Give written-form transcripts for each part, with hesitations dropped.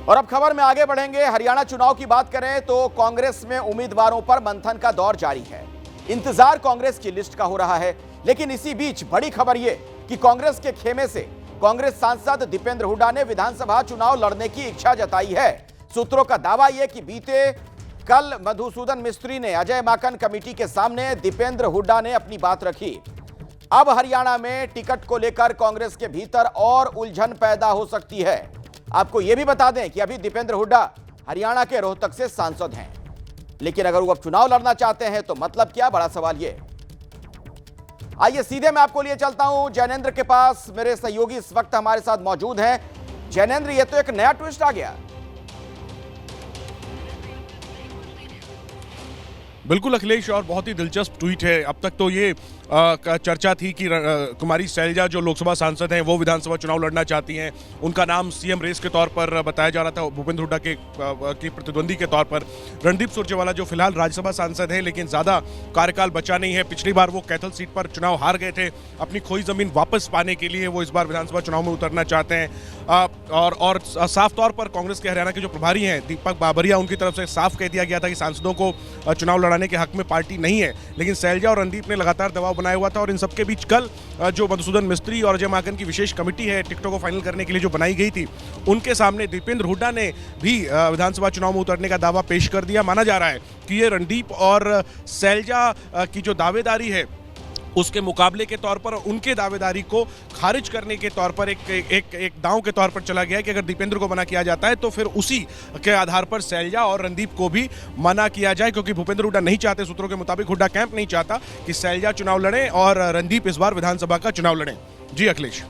और अब खबर में आगे बढ़ेंगे। हरियाणा चुनाव की बात करें तो कांग्रेस में उम्मीदवारों पर मंथन का दौर जारी है। इंतजार कांग्रेस की लिस्ट का हो रहा है, लेकिन इसी बीच बड़ी खबर यह कि कांग्रेस के खेमे से कांग्रेस सांसद दीपेंद्र हुड्डा ने विधानसभा चुनाव लड़ने की इच्छा जताई है। सूत्रों का दावा यह कि बीते कल मधुसूदन मिस्त्री ने अजय माकन कमेटी के सामने दीपेंद्र हुड्डा ने अपनी बात रखी। अब हरियाणा में टिकट को लेकर कांग्रेस के भीतर और उलझन पैदा हो सकती है। आपको यह भी बता दें कि अभी दीपेंद्र हुड्डा हरियाणा के रोहतक से सांसद हैं, लेकिन अगर वो अब चुनाव लड़ना चाहते हैं तो मतलब क्या, बड़ा सवाल ये। आइए सीधे मैं आपको लिए चलता हूं जैनेंद्र के पास। मेरे सहयोगी इस वक्त हमारे साथ मौजूद हैं। जैनेंद्र, ये तो एक नया ट्विस्ट आ गया। बिल्कुल अखिलेश, और बहुत ही दिलचस्प ट्वीट है। अब तक तो ये चर्चा थी कि कुमारी शैलजा जो लोकसभा सांसद हैं वो विधानसभा चुनाव लड़ना चाहती हैं। उनका नाम सीएम रेस के तौर पर बताया जा रहा था, भूपेंद्र हुड्डा के प्रतिद्वंदी के तौर पर। रणदीप सुरजेवाला जो फिलहाल राज्यसभा सांसद हैं लेकिन ज़्यादा कार्यकाल बचा नहीं है, पिछली बार वो कैथल सीट पर चुनाव हार गए थे। अपनी खोई ज़मीन वापस पाने के लिए वो इस बार विधानसभा चुनाव में उतरना चाहते हैं। और साफ तौर पर कांग्रेस के हरियाणा के जो प्रभारी हैं दीपक बाबरिया, उनकी तरफ से साफ कह दिया गया था कि सांसदों को चुनाव लड़ाने के हक में पार्टी नहीं है। लेकिन शैलजा और रणदीप ने लगातार दबाव बनाया हुआ था और इन सबके बीच कल जो मधुसूदन मिस्त्री और अजय माकन की विशेष कमेटी है टिकटों को फाइनल करने के लिए जो बनाई गई थी, उनके सामने दीपेंद्र हुड्डा ने भी विधानसभा चुनाव में उतरने का दावा पेश कर दिया। माना जा रहा है कि ये रणदीप और शैलजा की जो दावेदारी है उसके मुकाबले के तौर पर, उनके दावेदारी को खारिज करने के तौर पर एक दांव के तौर पर चला गया है कि अगर दीपेंद्र को मना किया जाता है तो फिर उसी के आधार पर शैलजा और रणदीप को भी मना किया जाए, क्योंकि भूपेंद्र हुड्डा नहीं चाहते, सूत्रों के मुताबिक हुड्डा कैंप नहीं चाहता कि शैलजा चुनाव लड़े और रणदीप इस बार विधानसभा का चुनाव लड़े। जी अखिलेश,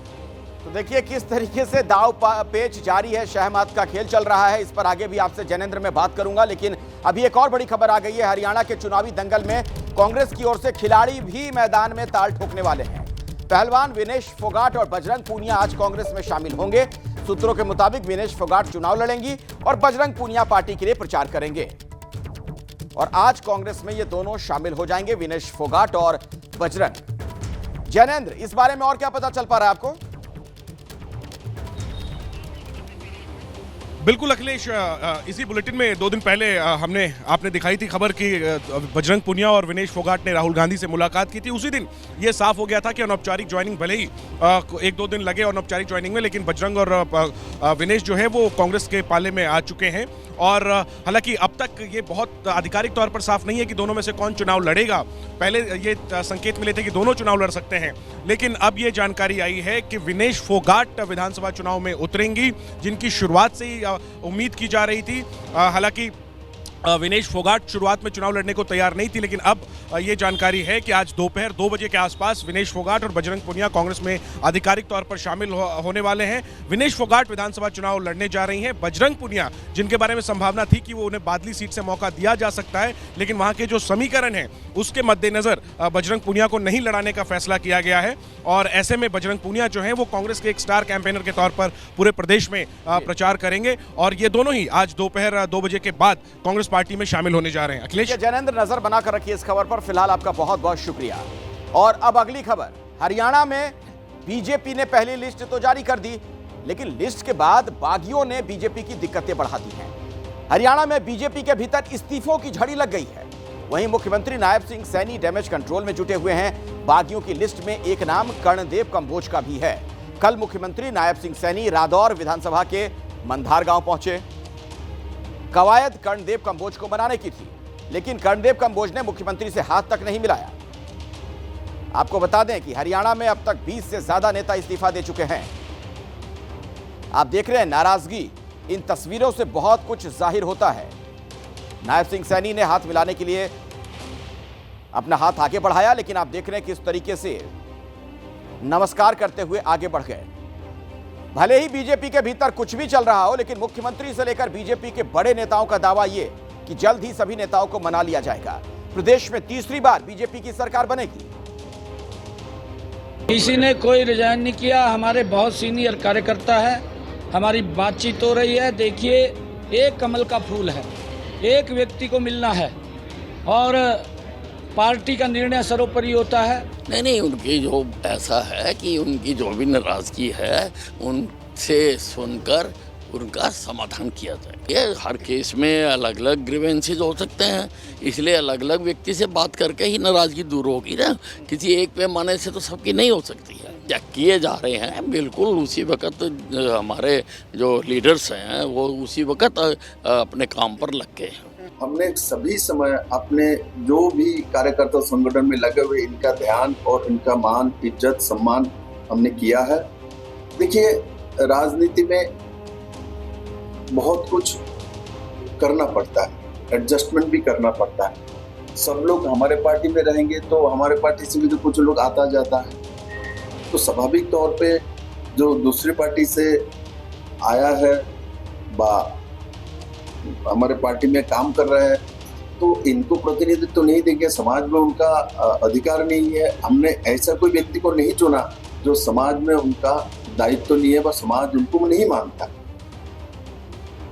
तो देखिए किस तरीके से दाव पेच जारी है, शहमात का खेल चल रहा है। इस पर आगे भी आपसे जैनेंद्र में बात करूंगा, लेकिन अभी एक और बड़ी खबर आ गई है। हरियाणा के चुनावी दंगल में कांग्रेस की ओर से खिलाड़ी भी मैदान में ताल ठोकने वाले हैं। पहलवान विनेश फोगाट और बजरंग पूनिया आज कांग्रेस में शामिल होंगे। सूत्रों के मुताबिक विनेश फोगाट चुनाव लड़ेंगी और बजरंग पूनिया पार्टी के लिए प्रचार करेंगे। और आज कांग्रेस में ये दोनों शामिल हो जाएंगे, विनेश फोगाट और बजरंग। जैनेंद्र, इस बारे में और क्या पता चल पा रहा है आपको? बिल्कुल अखिलेश, इसी बुलेटिन में 2 दिन पहले आपने दिखाई थी खबर कि बजरंग पूनिया और विनेश फोगाट ने राहुल गांधी से मुलाकात की थी। उसी दिन ये साफ हो गया था कि अनौपचारिक ज्वाइनिंग, भले ही 1-2 दिन लगे अनौपचारिक ज्वाइनिंग में, लेकिन बजरंग और विनेश जो है वो कांग्रेस के पाले में आ चुके हैं। और हालांकि अब तक ये बहुत आधिकारिक तौर पर साफ नहीं है कि दोनों में से कौन चुनाव लड़ेगा। पहले ये संकेत मिले थे कि दोनों चुनाव लड़ सकते हैं, लेकिन अब ये जानकारी आई है कि विनेश फोगाट विधानसभा चुनाव में उतरेंगी, जिनकी शुरुआत से ही उम्मीद की जा रही थी। हालांकि विनेश फोगाट शुरुआत में चुनाव लड़ने को तैयार नहीं थी, लेकिन अब ये जानकारी है कि आज दोपहर 2 बजे के आसपास विनेश फोगाट और बजरंग पूनिया कांग्रेस में आधिकारिक तौर पर शामिल होने वाले हैं। विनेश फोगाट विधानसभा चुनाव लड़ने जा रही हैं। बजरंग पूनिया, जिनके बारे में संभावना थी कि वो उन्हें बादली सीट से मौका दिया जा सकता है, लेकिन वहां के जो समीकरण है उसके मद्देनजर बजरंग पूनिया को नहीं लड़ाने का फैसला किया गया है। और ऐसे में बजरंग पूनिया जो है वो कांग्रेस के एक स्टार कैंपेनर के तौर पर पूरे प्रदेश में प्रचार करेंगे और ये दोनों ही आज दोपहर 2 बजे के बाद कांग्रेस पार्टी में शामिल होने जा रहे हैं। अखिलेश, जैनेंद्र, नजर बनाकर रखिए इस खबर पर। फिलहाल आपका बहुत बहुत शुक्रिया। और अब अगली खबर, हरियाणा में बीजेपी ने पहली लिस्ट तो जारी कर दी, लेकिन लिस्ट के बाद बागियों ने बीजेपी की दिक्कतें बढ़ा दी हैं। हरियाणा में बीजेपी के भीतर इस्तीफों की झड़ी लग गई है। वहीं मुख्यमंत्री नायब सिंह सैनी डैमेज कंट्रोल में जुटे हुए हैं। बागियों की लिस्ट में एक नाम कर्णदेव कंबोज का भी है। कल मुख्यमंत्री नायब सिंह सैनी रादौर विधानसभा के मंधार गांव पहुंचे। कवायद कर्णदेव कंबोज को बनाने की थी, लेकिन कर्णदेव कंबोज ने मुख्यमंत्री से हाथ तक नहीं मिलाया। आपको बता दें कि हरियाणा में अब तक 20 से ज्यादा नेता इस्तीफा दे चुके हैं। आप देख रहे हैं नाराजगी, इन तस्वीरों से बहुत कुछ जाहिर होता है। नायब सिंह सैनी ने हाथ मिलाने के लिए अपना हाथ आगे बढ़ाया, लेकिन आप देख रहे हैं किस तरीके से नमस्कार करते हुए आगे बढ़ गए। भले ही बीजेपी के भीतर कुछ भी चल रहा हो, लेकिन मुख्यमंत्री से लेकर बीजेपी के बड़े नेताओं का दावा यह कि जल्द ही सभी नेताओं को मना लिया जाएगा। प्रदेश में तीसरी बार बीजेपी की सरकार बनेगी। किसी ने कोई रिजाइन नहीं किया। हमारे बहुत सीनियर कार्यकर्ता है, हमारी बातचीत हो रही है। देखिए, एक कमल का फूल है, एक व्यक्ति को मिलना है और पार्टी का निर्णय सर्वोपरि होता है। नहीं, उनकी जो ऐसा है कि उनकी जो भी नाराजगी है उनसे सुनकर उनका समाधान किया जाए। ये हर केस में अलग अलग ग्रीवेंसेस हो सकते हैं, इसलिए अलग अलग व्यक्ति से बात करके ही नाराजगी दूर होगी ना, किसी एक पैमाने से तो सबकी नहीं हो सकती है। क्या किए जा रहे हैं, बिल्कुल उसी वक्त हमारे जो लीडर्स हैं वो उसी वक्त अपने काम पर लग गए हैं। हमने सभी समय अपने जो भी कार्यकर्ता संगठन में लगे हुए इनका ध्यान और इनका मान, इज्जत, सम्मान हमने किया है। देखिए, राजनीति में बहुत कुछ करना पड़ता है, एडजस्टमेंट भी करना पड़ता है। सब लोग हमारे पार्टी में रहेंगे तो हमारे पार्टी से भी तो कुछ लोग आता जाता है, तो स्वाभाविक तौर पे जो दूसरी पार्टी से आया है हमारे पार्टी में काम कर रहे हैं तो इनको प्रतिनिधित्व तो नहीं देंगे, समाज में उनका अधिकार नहीं है। हमने ऐसा कोई व्यक्ति को नहीं चुना जो समाज में उनका दायित्व नहीं है, वह समाज उनको नहीं मानता।